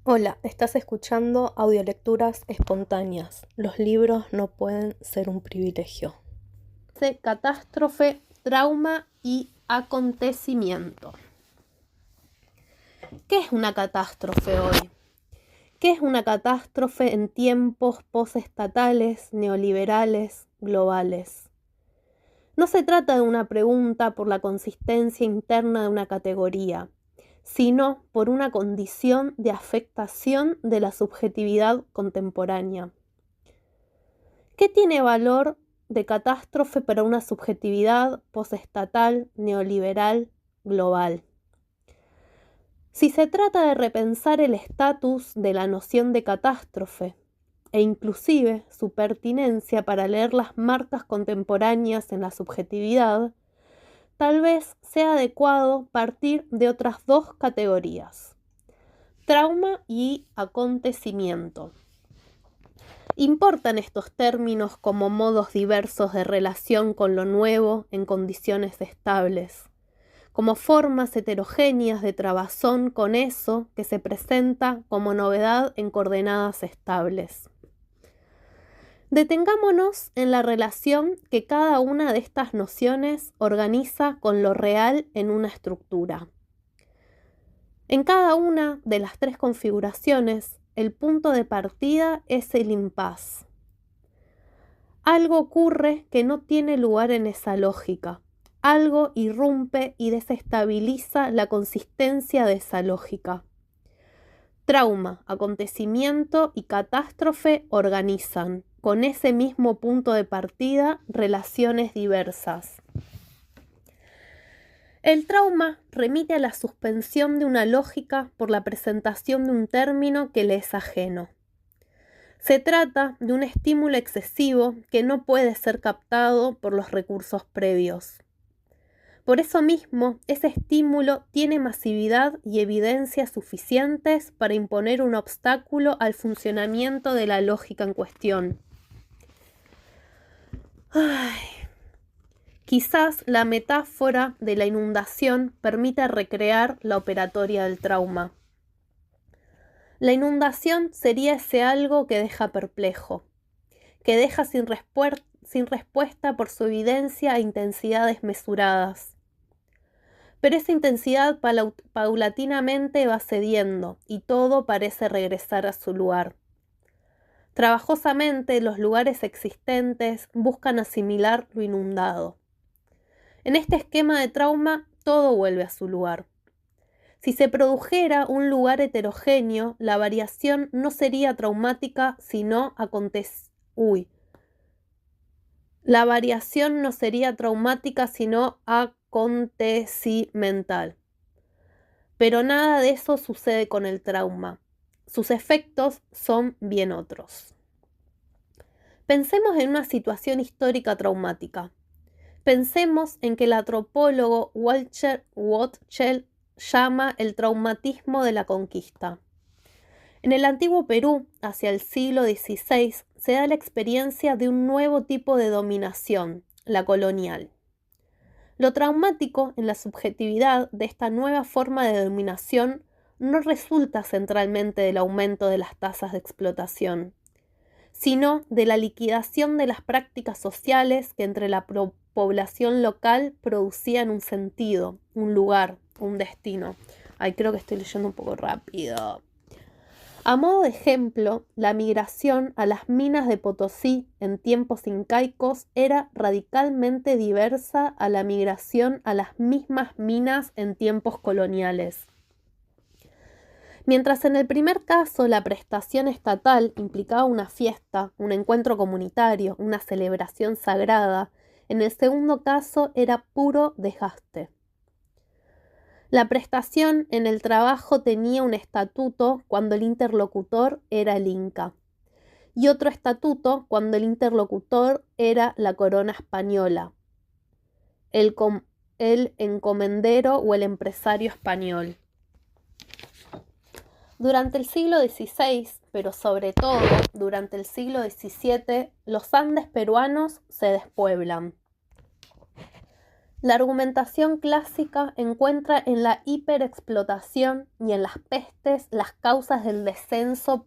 Hola, estás escuchando audiolecturas espontáneas. Los libros no pueden ser un privilegio. Catástrofe, trauma y acontecimiento. ¿Qué es una catástrofe hoy? ¿Qué es una catástrofe en tiempos postestatales, neoliberales, globales? No se trata de una pregunta por la consistencia interna de una categoría, sino por una condición de afectación de la subjetividad contemporánea. ¿Qué tiene valor de catástrofe para una subjetividad postestatal, neoliberal, global? Si se trata de repensar el estatus de la noción de catástrofe, e inclusive su pertinencia para leer las marcas contemporáneas en la subjetividad, tal vez sea adecuado partir de otras dos categorías: trauma y acontecimiento. ¿Importan estos términos como modos diversos de relación con lo nuevo en condiciones estables, como formas heterogéneas de trabazón con eso que se presenta como novedad en coordenadas estables? Detengámonos en la relación que cada una de estas nociones organiza con lo real en una estructura. En cada una de las tres configuraciones, el punto de partida es el impas. Algo ocurre que no tiene lugar en esa lógica. Algo irrumpe y desestabiliza la consistencia de esa lógica. Trauma, acontecimiento y catástrofe organizan, con ese mismo punto de partida, relaciones diversas. El trauma remite a la suspensión de una lógica por la presentación de un término que le es ajeno. Se trata de un estímulo excesivo que no puede ser captado por los recursos previos. Por eso mismo, ese estímulo tiene masividad y evidencias suficientes para imponer un obstáculo al funcionamiento de la lógica en cuestión. Quizás la metáfora de la inundación permita recrear la operatoria del trauma. La inundación sería ese algo que deja perplejo, que deja sin respuesta por su evidencia e intensidad desmesuradas. Pero esa intensidad paulatinamente va cediendo y todo parece regresar a su lugar. Trabajosamente los lugares existentes buscan asimilar lo inundado. En este esquema de trauma todo vuelve a su lugar. Si se produjera un lugar heterogéneo, la variación no sería traumática, sino La variación no sería traumática, sino acontecimental. Pero nada de eso sucede con el trauma. Sus efectos son bien otros. Pensemos en una situación histórica traumática. Pensemos en que el antropólogo Walter Wotschel llama el traumatismo de la conquista. En el antiguo Perú, hacia el siglo XVI, se da la experiencia de un nuevo tipo de dominación, la colonial. Lo traumático en la subjetividad de esta nueva forma de dominación no resulta centralmente del aumento de las tasas de explotación, sino de la liquidación de las prácticas sociales que entre la población local producían un sentido, un lugar, un destino. Creo que estoy leyendo un poco rápido. A modo de ejemplo, la migración a las minas de Potosí en tiempos incaicos era radicalmente diversa a la migración a las mismas minas en tiempos coloniales. Mientras en el primer caso la prestación estatal implicaba una fiesta, un encuentro comunitario, una celebración sagrada, en el segundo caso era puro desgaste. La prestación en el trabajo tenía un estatuto cuando el interlocutor era el Inca, y otro estatuto cuando el interlocutor era la corona española, el encomendero o el empresario español. Durante el siglo XVI, pero sobre todo durante el siglo XVII, los Andes peruanos se despueblan. La argumentación clásica encuentra en la hiperexplotación y en las pestes las causas del descenso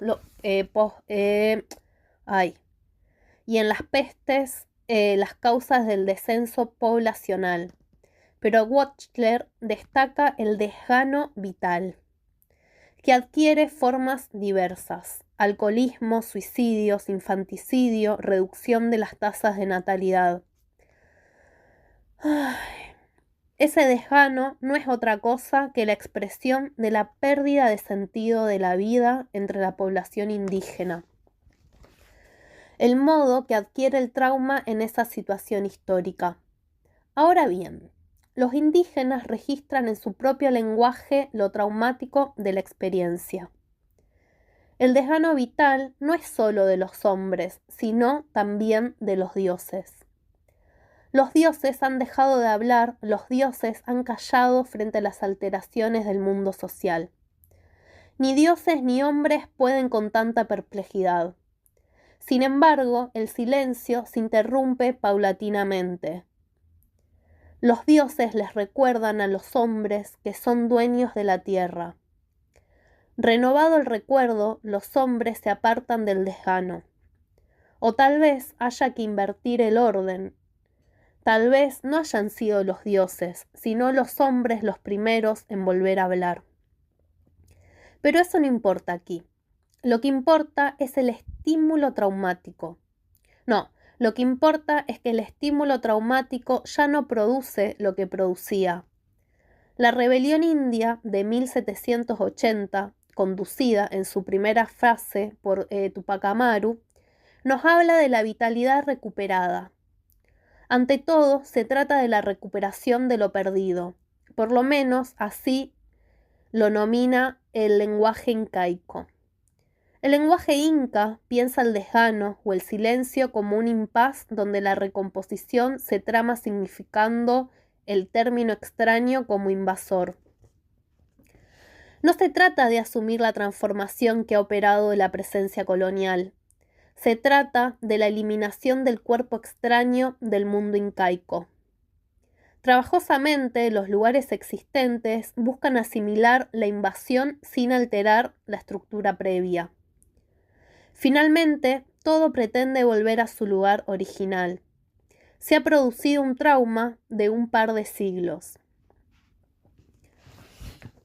y en las pestes las causas del descenso poblacional. Pero Wöchler destaca el desgano vital, que adquiere formas diversas: alcoholismo, suicidios, infanticidio, reducción de las tasas de natalidad. Ese desgano no es otra cosa que la expresión de la pérdida de sentido de la vida entre la población indígena, el modo que adquiere el trauma en esa situación histórica. Ahora bien, los indígenas registran en su propio lenguaje lo traumático de la experiencia. El desgano vital no es solo de los hombres, sino también de los dioses. Los dioses han dejado de hablar, los dioses han callado frente a las alteraciones del mundo social. Ni dioses ni hombres pueden con tanta perplejidad. Sin embargo, el silencio se interrumpe paulatinamente. Los dioses les recuerdan a los hombres que son dueños de la tierra. Renovado el recuerdo, los hombres se apartan del desgano. O tal vez haya que invertir el orden. Tal vez no hayan sido los dioses, sino los hombres los primeros en volver a hablar. Pero eso no importa aquí. Lo que importa es el estímulo traumático. No, lo que importa es que el estímulo traumático ya no produce lo que producía. La rebelión india de 1780, conducida en su primera fase por Tupac Amaru, nos habla de la vitalidad recuperada. Ante todo, se trata de la recuperación de lo perdido. Por lo menos así lo nomina el lenguaje incaico. El lenguaje inca piensa el desgano o el silencio como un impas donde la recomposición se trama significando el término extraño como invasor. No se trata de asumir la transformación que ha operado la presencia colonial. Se trata de la eliminación del cuerpo extraño del mundo incaico. Trabajosamente, los lugares existentes buscan asimilar la invasión sin alterar la estructura previa. Finalmente, todo pretende volver a su lugar original. Se ha producido un trauma de un par de siglos.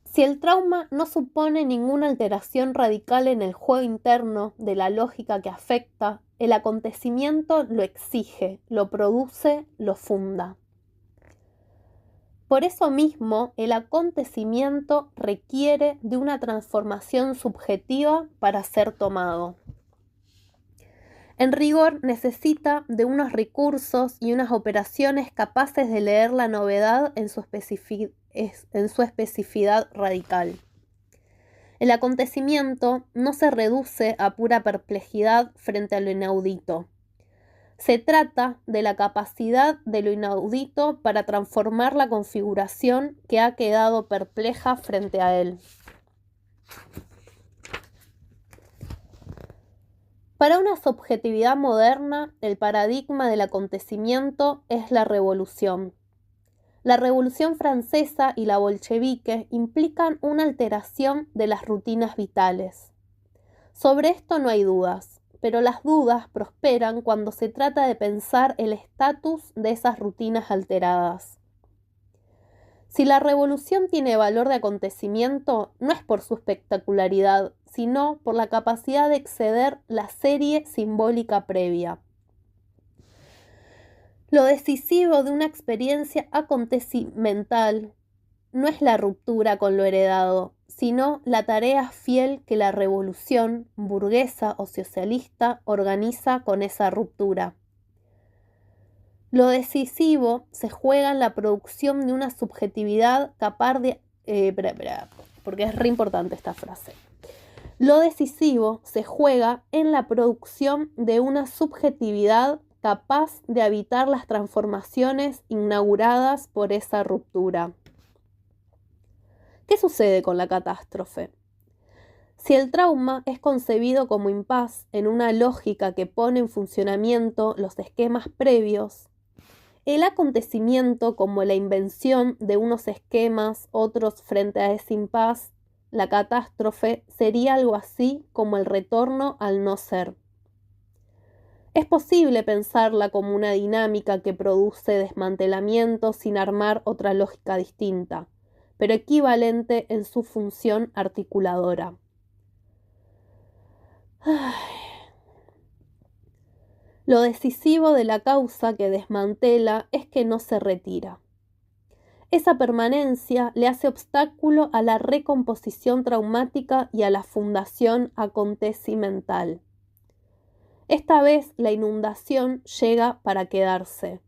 Si el trauma no supone ninguna alteración radical en el juego interno de la lógica que afecta, el acontecimiento lo exige, lo produce, lo funda. Por eso mismo, el acontecimiento requiere de una transformación subjetiva para ser tomado. En rigor, necesita de unos recursos y unas operaciones capaces de leer la novedad en su especificidad radical. El acontecimiento no se reduce a pura perplejidad frente a lo inaudito. Se trata de la capacidad de lo inaudito para transformar la configuración que ha quedado perpleja frente a él. Para una subjetividad moderna, el paradigma del acontecimiento es la revolución. La Revolución Francesa y la bolchevique implican una alteración de las rutinas vitales. Sobre esto no hay dudas, pero las dudas prosperan cuando se trata de pensar el estatus de esas rutinas alteradas. Si la revolución tiene valor de acontecimiento, no es por su espectacularidad, sino por la capacidad de exceder la serie simbólica previa. Lo decisivo de una experiencia acontecimental no es la ruptura con lo heredado, sino la tarea fiel que la revolución, burguesa o socialista, organiza con esa ruptura. Lo decisivo se juega en la producción de una subjetividad capaz de... porque es re importante esta frase. Lo decisivo se juega en la producción de una subjetividad capaz de habitar las transformaciones inauguradas por esa ruptura. ¿Qué sucede con la catástrofe? Si el trauma es concebido como impas en una lógica que pone en funcionamiento los esquemas previos, El acontecimiento como la invención de unos esquemas, otros frente a ese impas, la catástrofe, sería algo así como el retorno al no ser. Es posible pensarla como una dinámica que produce desmantelamiento sin armar otra lógica distinta, pero equivalente en su función articuladora. Lo decisivo de la causa que desmantela es que no se retira. Esa permanencia le hace obstáculo a la recomposición traumática y a la fundación acontecimental. Esta vez la inundación llega para quedarse.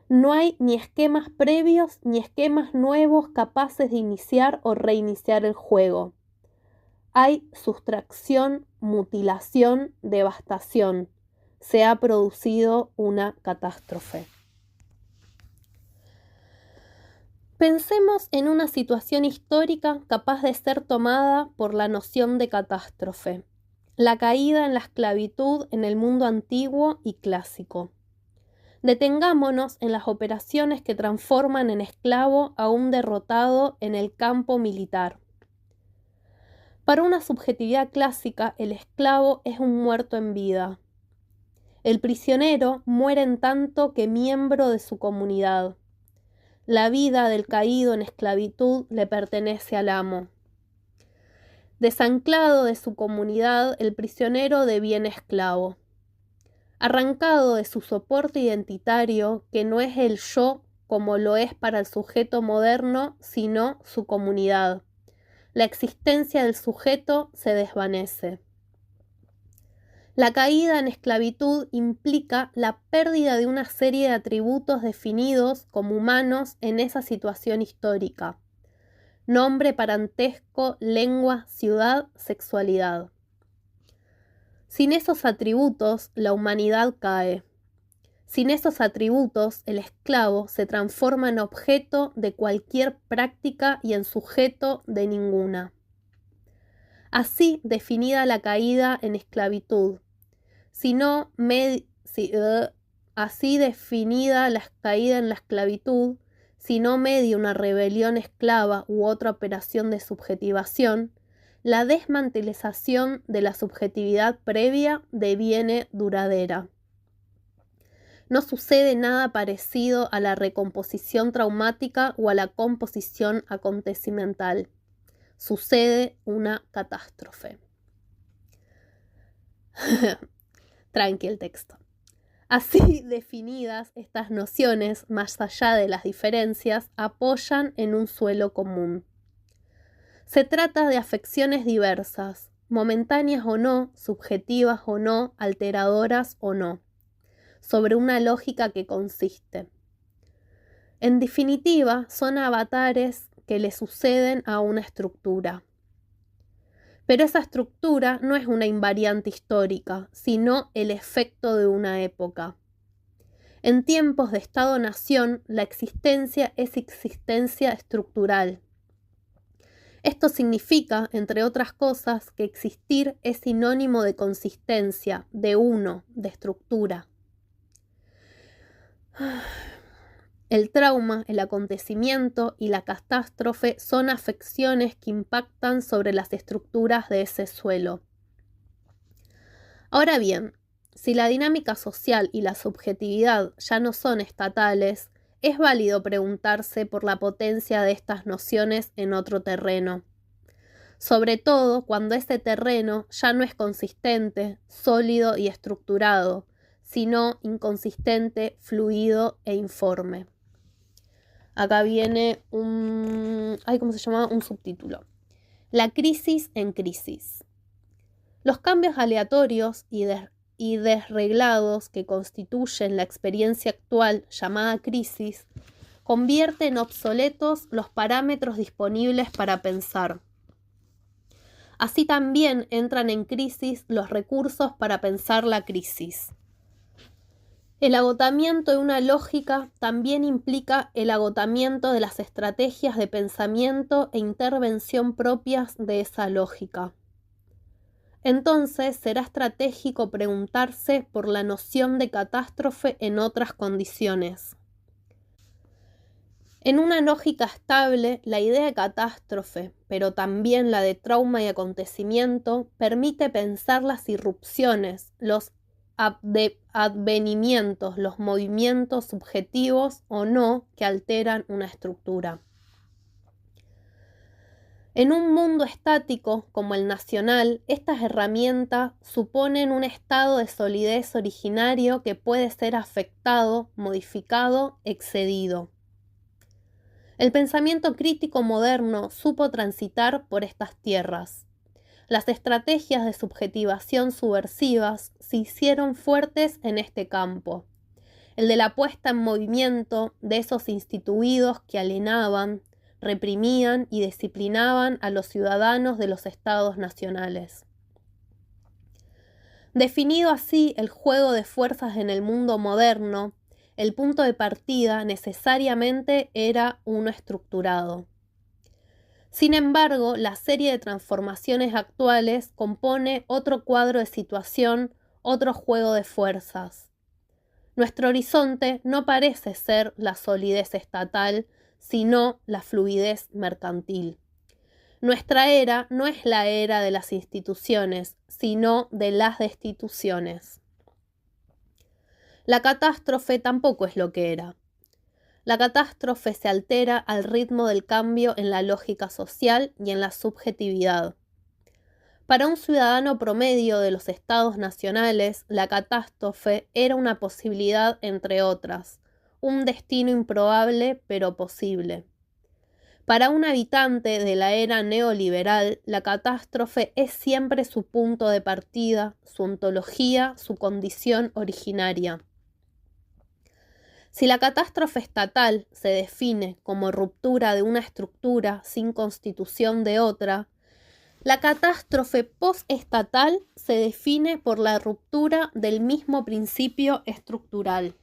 No hay ni esquemas previos ni esquemas nuevos capaces de iniciar o reiniciar el juego. Hay sustracción, mutilación, devastación. Se ha producido una catástrofe. Pensemos en una situación histórica capaz de ser tomada por la noción de catástrofe. La caída en la esclavitud en el mundo antiguo y clásico. Detengámonos en las operaciones que transforman en esclavo a un derrotado en el campo militar. Para una subjetividad clásica, el esclavo es un muerto en vida. El prisionero muere en tanto que miembro de su comunidad. La vida del caído en esclavitud le pertenece al amo. Desanclado de su comunidad, el prisionero deviene esclavo. Arrancado de su soporte identitario, que no es el yo como lo es para el sujeto moderno, sino su comunidad. La existencia del sujeto se desvanece. La caída en esclavitud implica la pérdida de una serie de atributos definidos como humanos en esa situación histórica. Nombre, parentesco, lengua, ciudad, sexualidad. Sin esos atributos, la humanidad cae. Sin esos atributos, el esclavo se transforma en objeto de cualquier práctica y en sujeto de ninguna. Así definida la caída en esclavitud. Así definida la caída en la esclavitud, si no media una rebelión esclava u otra operación de subjetivación, la desmantelización de la subjetividad previa deviene duradera. No sucede nada parecido a la recomposición traumática o a la composición acontecimental. Sucede una catástrofe. Tranqui el texto. Así definidas, estas nociones, más allá de las diferencias, apoyan en un suelo común. Se trata de afecciones diversas, momentáneas o no, subjetivas o no, alteradoras o no, sobre una lógica que consiste. En definitiva, son avatares que le suceden a una estructura. Pero esa estructura no es una invariante histórica, sino el efecto de una época. En tiempos de Estado-nación, la existencia es existencia estructural. Esto significa, entre otras cosas, que existir es sinónimo de consistencia, de uno, de estructura. El trauma, el acontecimiento y la catástrofe son afecciones que impactan sobre las estructuras de ese suelo. Ahora bien, si la dinámica social y la subjetividad ya no son estatales, es válido preguntarse por la potencia de estas nociones en otro terreno. Sobre todo cuando ese terreno ya no es consistente, sólido y estructurado, sino inconsistente, fluido e informe. Acá viene un subtítulo. La crisis en crisis. Los cambios aleatorios y desreglados que constituyen la experiencia actual llamada crisis convierten obsoletos los parámetros disponibles para pensar. Así también entran en crisis los recursos para pensar la crisis. El agotamiento de una lógica también implica el agotamiento de las estrategias de pensamiento e intervención propias de esa lógica. entonces será estratégico preguntarse por la noción de catástrofe en otras condiciones. En una lógica estable, la idea de catástrofe, pero también la de trauma y acontecimiento, permite pensar las irrupciones, los advenimientos, los movimientos subjetivos o no que alteran una estructura. En un mundo estático como el nacional, estas herramientas suponen un estado de solidez originario que puede ser afectado, modificado, excedido. El pensamiento crítico moderno supo transitar por estas tierras. Las estrategias de subjetivación subversivas se hicieron fuertes en este campo, el de la puesta en movimiento de esos instituidos que alienaban, reprimían y disciplinaban a los ciudadanos de los estados nacionales. Definido así el juego de fuerzas en el mundo moderno, el punto de partida necesariamente era uno estructurado. Sin embargo, la serie de transformaciones actuales compone otro cuadro de situación, otro juego de fuerzas. Nuestro horizonte no parece ser la solidez estatal, sino la fluidez mercantil. Nuestra era no es la era de las instituciones, sino de las destituciones. La catástrofe tampoco es lo que era. La catástrofe se altera al ritmo del cambio en la lógica social y en la subjetividad. Para un ciudadano promedio de los estados nacionales, la catástrofe era una posibilidad entre otras, un destino improbable pero posible. Para un habitante de la era neoliberal, la catástrofe es siempre su punto de partida, su ontología, su condición originaria. Si la catástrofe estatal se define como ruptura de una estructura sin constitución de otra, la catástrofe postestatal se define por la ruptura del mismo principio estructural.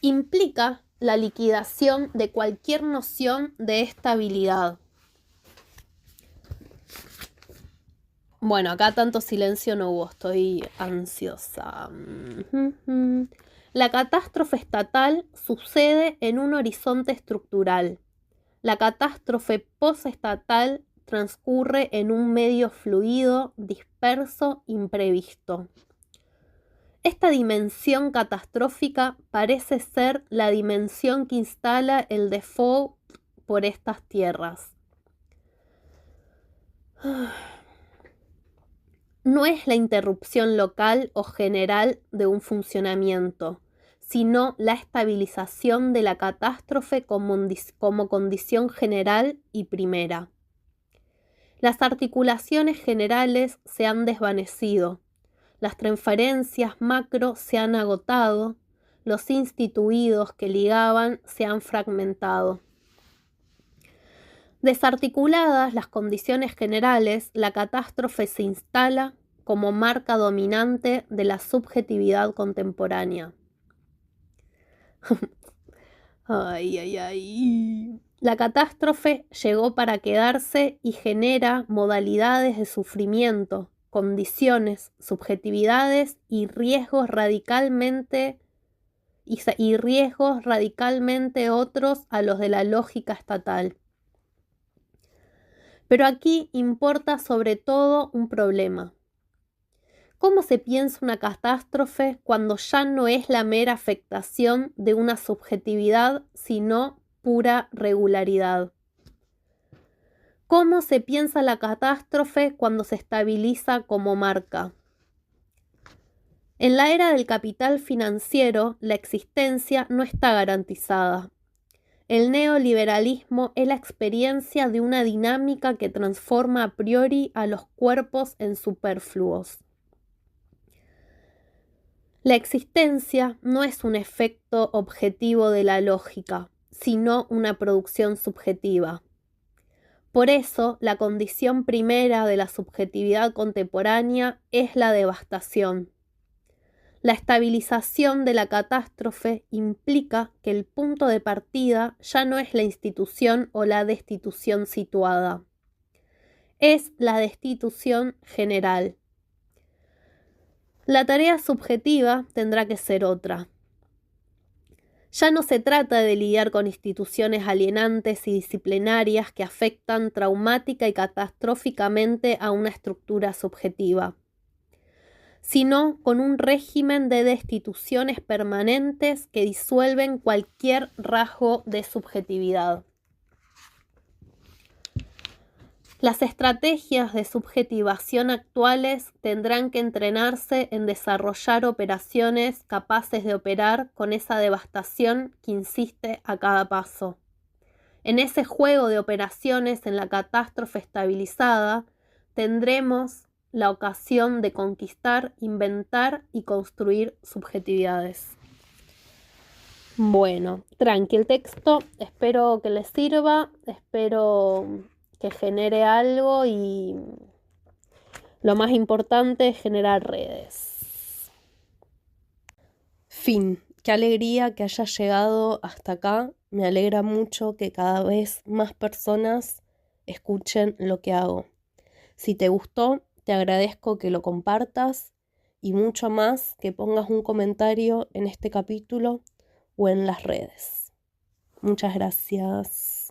Implica la liquidación de cualquier noción de estabilidad. Bueno, acá tanto silencio no hubo, estoy ansiosa. La catástrofe estatal sucede en un horizonte estructural. La catástrofe postestatal transcurre en un medio fluido, disperso, imprevisto. Esta dimensión catastrófica parece ser la dimensión que instala el default por estas tierras. No es la interrupción local o general de un funcionamiento, sino la estabilización de la catástrofe como condición general y primera. Las articulaciones generales se han desvanecido, las transferencias macro se han agotado, los instituidos que ligaban se han fragmentado. Desarticuladas las condiciones generales, la catástrofe se instala como marca dominante de la subjetividad contemporánea. La catástrofe llegó para quedarse y genera modalidades de sufrimiento, condiciones, subjetividades y riesgos radicalmente otros a los de la lógica estatal. Pero aquí importa sobre todo un problema. ¿Cómo se piensa una catástrofe cuando ya no es la mera afectación de una subjetividad, sino pura regularidad? ¿Cómo se piensa la catástrofe cuando se estabiliza como marca? En la era del capital financiero, la existencia no está garantizada. El neoliberalismo es la experiencia de una dinámica que transforma a priori a los cuerpos en superfluos. La existencia no es un efecto objetivo de la lógica, sino una producción subjetiva. Por eso, la condición primera de la subjetividad contemporánea es la devastación. La estabilización de la catástrofe implica que el punto de partida ya no es la institución o la destitución situada. es la destitución general. La tarea subjetiva tendrá que ser otra. Ya no se trata de lidiar con instituciones alienantes y disciplinarias que afectan traumática y catastróficamente a una estructura subjetiva, sino con un régimen de destituciones permanentes que disuelven cualquier rasgo de subjetividad. Las estrategias de subjetivación actuales tendrán que entrenarse en desarrollar operaciones capaces de operar con esa devastación que insiste a cada paso. En ese juego de operaciones en la catástrofe estabilizada, tendremos la ocasión de conquistar, inventar y construir subjetividades. Bueno, tranqui el texto, espero que les sirva, espero que genere algo y lo más importante es generar redes. Fin. Qué alegría que hayas llegado hasta acá. Me alegra mucho que cada vez más personas escuchen lo que hago. Si te gustó, te agradezco que lo compartas y mucho más que pongas un comentario en este capítulo o en las redes. Muchas gracias.